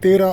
13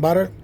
12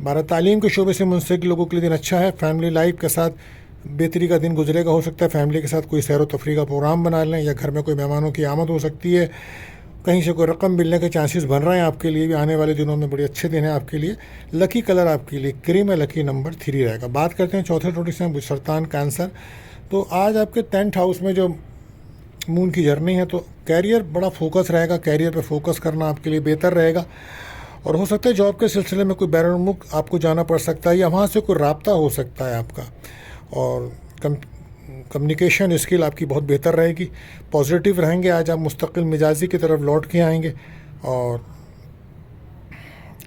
12 تعلیم کے شعبے سے منسلک لوگوں کے لیے دن اچھا ہے. فیملی لائف کے ساتھ بہتری کا دن گزرے گا. ہو سکتا ہے فیملی کے ساتھ کوئی سیر و تفریح کا پروگرام بنا لیں, یا گھر میں کوئی مہمانوں کی آمد ہو سکتی ہے. کہیں سے کوئی رقم ملنے کے چانسز بن رہے ہیں آپ کے لیے بھی. آنے والے دنوں میں بڑے اچھے دن ہیں آپ کے لیے. لکی کلر آپ کے لیے کریم ہے, لکی نمبر 3 رہے گا. بات کرتے ہیں چوتھے روٹی سے سرطان کینسر. تو آج آپ کے 10th ہاؤس میں جو مون کی جرنی ہے, تو کیریئر بڑا فوکس رہے گا. کیریئر پہ فوکس کرنا آپ کے لیے بہتر رہے گا. اور ہو سکتا ہے جاب کے سلسلے میں کوئی بیرون ملک آپ کو جانا پڑ سکتا ہے, یا وہاں سے کوئی رابطہ ہو سکتا ہے آپ کا. اور کمیونیکیشن اسکل آپ کی بہت بہتر رہے گی. پازیٹیو رہیں گے. آج آپ مستقل مزاجی کی طرف لوٹ کے آئیں گے. اور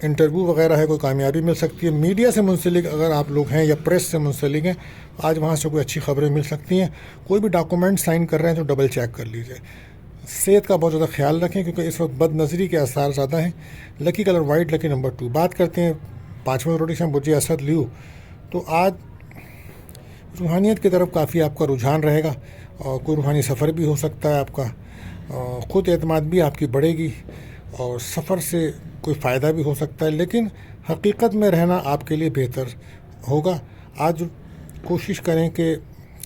انٹرویو وغیرہ ہے, کوئی کامیابی مل سکتی ہے. میڈیا سے منسلک اگر آپ لوگ ہیں یا پریس سے منسلک ہیں, آج وہاں سے کوئی اچھی خبریں مل سکتی ہیں. کوئی بھی ڈاکومنٹ سائن کر رہے ہیں تو ڈبل چیک کر لیجیے. صحت کا بہت زیادہ خیال رکھیں, کیونکہ اس وقت بد نظری کے آثار زیادہ ہیں. لکی کلر وائٹ, لکی نمبر 2. بات کرتے ہیں 5ویں روٹی سے برج اسد لیو. تو آج روحانیت کی طرف کافی آپ کا رجحان رہے گا, اور کوئی روحانی سفر بھی ہو سکتا ہے آپ کا. خود اعتماد بھی آپ کی بڑھے گی, اور سفر سے کوئی فائدہ بھی ہو سکتا ہے. لیکن حقیقت میں رہنا آپ کے لیے بہتر ہوگا. آج کوشش کریں کہ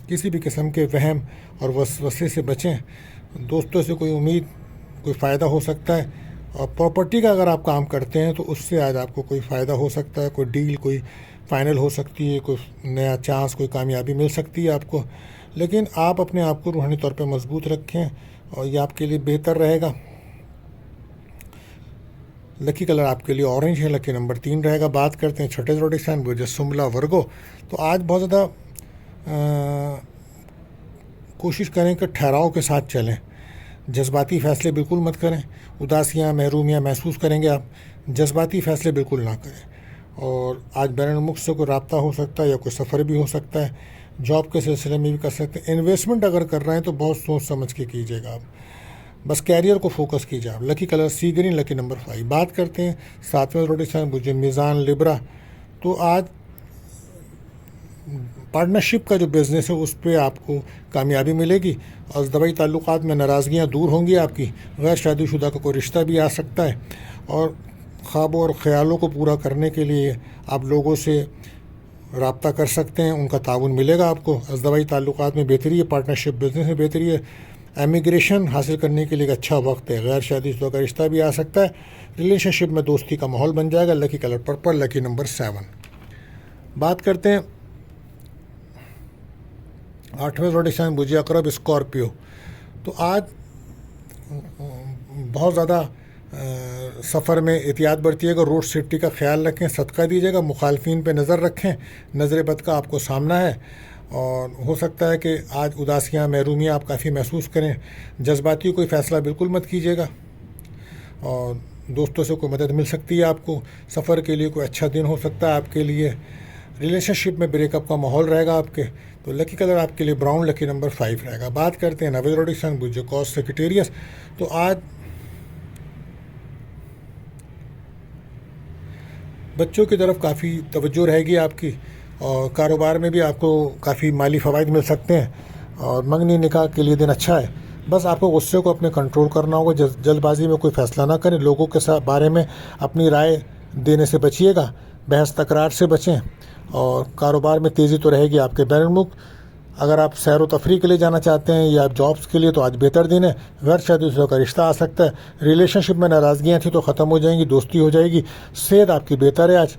کسی بھی قسم کے وہم اور وسوسے سے بچیں. دوستوں سے کوئی امید, کوئی فائدہ ہو سکتا ہے. اور پراپرٹی کا اگر آپ کام کرتے ہیں تو اس سے آج آپ کو کوئی فائدہ ہو سکتا ہے. کوئی ڈیل کوئی فائنل ہو سکتی ہے, کوئی نیا چانس, کوئی کامیابی مل سکتی ہے آپ کو. لیکن آپ اپنے آپ کو روحانی طور پہ مضبوط رکھیں, اور یہ آپ کے لیے بہتر رہے گا. لکی کلر آپ کے لیے اورنج ہے, لکی نمبر 3 رہے گا. بات کرتے ہیں چھٹے زوڈک سائن برج سمبلا ورگو. تو آج بہت زیادہ کوشش کریں کہ ٹھہراؤ کے ساتھ چلیں. جذباتی فیصلے بالکل مت کریں. اداسیاں, محرومیاں محسوس کریں گے آپ. جذباتی فیصلے بالکل نہ کریں. اور آج بیرون ملک سے کوئی رابطہ ہو سکتا ہے, یا کوئی سفر بھی ہو سکتا ہے. جاب کے سلسلے میں بھی کر سکتے ہیں. انویسٹمنٹ اگر کر رہے ہیں تو بہت سوچ سمجھ کے کیجیے گا آپ. بس کیریئر کو فوکس کیجیے آپ. لکی کلر سی گرین, لکی نمبر 5. بات کرتے ہیں 7ویں روٹی سے برج میزان لبرا. تو آج پارٹنرشپ کا جو بزنس ہے اس پہ آپ کو کامیابی ملے گی. اور ازدواجی تعلقات میں ناراضگیاں دور ہوں گی آپ کی. غیر شادی شدہ کا کوئی رشتہ بھی آ سکتا ہے. اور خوابوں اور خیالوں کو پورا کرنے کے لیے آپ لوگوں سے رابطہ کر سکتے ہیں, ان کا تعاون ملے گا آپ کو. ازدواجی تعلقات میں بہتری ہے, پارٹنرشپ بزنس میں بہتری ہے. امیگریشن حاصل کرنے کے لیے ایک اچھا وقت ہے. غیر شادی شدہ کا رشتہ بھی آ سکتا ہے. ریلیشن شپ میں دوستی کا ماحول بن جائے گا. لکی کلر پرپل, لکی نمبر 7. بات کرتے ہیں 8ویں زوڈک سائن برج عقرب اسکارپیو. تو آج بہت زیادہ سفر میں احتیاط برتیے گا. روڈ سیفٹی کا خیال رکھیں, صدقہ دیجیے گا. مخالفین پہ نظر رکھیں, نظر بد کا آپ کو سامنا ہے. اور ہو سکتا ہے کہ آج اداسیاں, محرومیاں آپ کافی محسوس کریں. جذباتی کوئی فیصلہ بالکل مت کیجیے گا. اور دوستوں سے کوئی مدد مل سکتی ہے آپ کو. سفر کے لیے کوئی اچھا دن ہو سکتا ہے آپ کے لیے. ریلیشن شپ میں بریک اپ کا ماحول رہے گا آپ کے. تو لکی کلر آپ کے لیے براؤن, لکی نمبر 5 رہے گا. بات کرتے ہیں 9ویں زوڈک سائن برج کوس سیکریٹریس. تو آج بچوں کی طرف کافی توجہ رہے گی آپ کی. اور کاروبار میں بھی آپ کو کافی مالی فوائد مل سکتے ہیں. اور منگنی نکاح کے لیے دن اچھا ہے. بس آپ کو غصے کو اپنے کنٹرول کرنا ہوگا. جلد بازی میں کوئی فیصلہ نہ کریں. لوگوں کے ساتھ بارے میں اپنی رائے دینے سے بچیے گا. بحث تکرار سے بچیں. اور کاروبار میں تیزی تو رہے گی آپ کے. بیرون ملک اگر آپ سیر و تفریح کے لیے جانا چاہتے ہیں, یا آپ جابس کے لیے, تو آج بہتر دن ہے. غیر شادی شدہ کا رشتہ آ سکتا ہے. ریلیشن شپ میں ناراضگیاں تھیں تو ختم ہو جائیں گی, دوستی ہو جائے گی. صحت آپ کی بہتر ہے آج.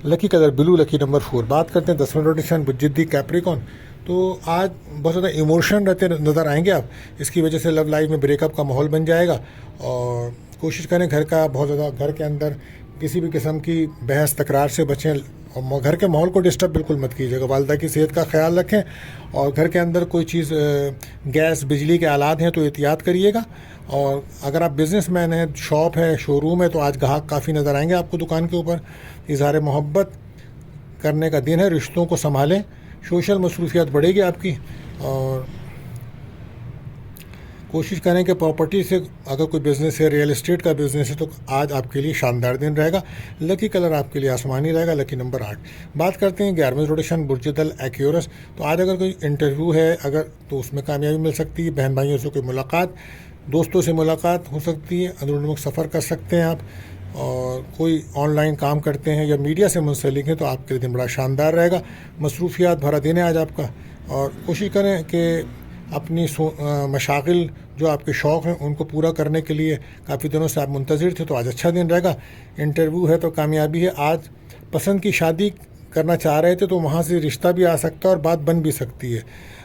لکی کلر بلو, لکی نمبر 4. بات کرتے ہیں 10ویں زوڈک سائن جدی کیپریکون. تو آج بہت زیادہ ایموشن رہتے نظر آئیں گے آپ. اس کی وجہ سے لو لائف میں بریک اپ کا ماحول بن جائے گا. اور کوشش کریں گھر کا بہت زیادہ, گھر کے اندر کسی بھی قسم کی بحث تکرار سے بچیں. اور گھر کے ماحول کو ڈسٹرب بالکل مت کیجیے گا. والدہ کی صحت کا خیال رکھیں. اور گھر کے اندر کوئی چیز گیس بجلی کے آلات ہیں تو احتیاط کریے گا. اور اگر آپ بزنس مین ہیں, شاپ ہے, شو روم ہے, تو آج گاہک کافی نظر آئیں گے آپ کو دکان کے اوپر. اظہار محبت کرنے کا دن ہے. رشتوں کو سنبھالیں. سوشل مصروفیات بڑھے گی آپ کی. اور کوشش کریں کہ پراپرٹی سے اگر کوئی بزنس ہے, ریئل اسٹیٹ کا بزنس ہے, تو آج آپ کے لیے شاندار دن رہے گا. لکی کلر آپ کے لیے آسمانی رہے گا, لکی نمبر 8. بات کرتے ہیں 11ویں زوڈک سائن برج دل ایکیورس. تو آج اگر کوئی انٹرویو ہے اگر, تو اس میں کامیابی مل سکتی ہے. بہن بھائیوں سے کوئی ملاقات, دوستوں سے ملاقات ہو سکتی ہے. اندرون ملک سفر کر سکتے ہیں آپ. اور کوئی آن لائن کام کرتے ہیں یا میڈیا سے منسلک ہیں تو آپ کے لیے دن بڑا شاندار رہے گا. مصروفیات بھرا دن ہے آج آپ کا, اور کوشش کریں کہ اپنی مشاغل جو آپ کے شوق ہیں ان کو پورا کرنے کے لیے کافی دنوں سے آپ منتظر تھے, تو آج اچھا دن رہے گا. انٹرویو ہے تو کامیابی ہے. آج پسند کی شادی کرنا چاہ رہے تھے تو وہاں سے رشتہ بھی آ سکتا ہے اور بات بن بھی سکتی ہے.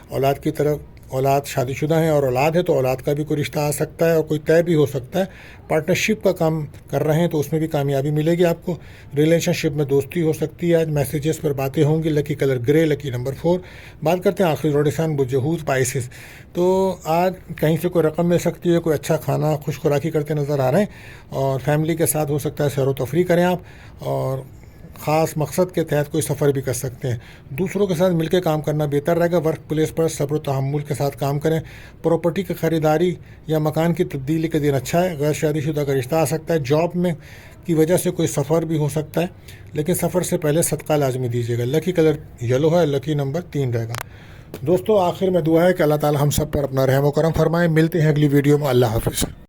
اولاد کی طرف, اولاد شادی شدہ ہیں اور اولاد ہے تو اولاد کا بھی کوئی رشتہ آ سکتا ہے اور کوئی طے بھی ہو سکتا ہے. پارٹنرشپ کا کام کر رہے ہیں تو اس میں بھی کامیابی ملے گی آپ کو. ریلیشن شپ میں دوستی ہو سکتی ہے. آج میسیجز پر باتیں ہوں گی. لکی کلر گرے, لکی نمبر 4. بات کرتے ہیں آخری روڈیسان بجہود پائسس. تو آج کہیں سے کوئی رقم مل سکتی ہے, کوئی اچھا کھانا خوش خوراکی کرتے نظر آ رہے ہیں, اور فیملی کے ساتھ ہو سکتا ہے سیر و تفریح کریں آپ, اور خاص مقصد کے تحت کوئی سفر بھی کر سکتے ہیں. دوسروں کے ساتھ مل کے کام کرنا بہتر رہے گا. ورک پلیس پر صبر و تحمل کے ساتھ کام کریں. پراپرٹی کی خریداری یا مکان کی تبدیلی کا دن اچھا ہے. غیر شادی شدہ کا رشتہ آ سکتا ہے. جاب میں کی وجہ سے کوئی سفر بھی ہو سکتا ہے, لیکن سفر سے پہلے صدقہ لازمی دیجیے گا. لکی کلر یلو ہے, لکی نمبر 3 رہے گا. دوستو آخر میں دعا ہے کہ اللہ تعالی ہم سب پر اپنا رحم و کرم فرمائے. ملتے ہیں اگلی ویڈیو میں. اللہ حافظ.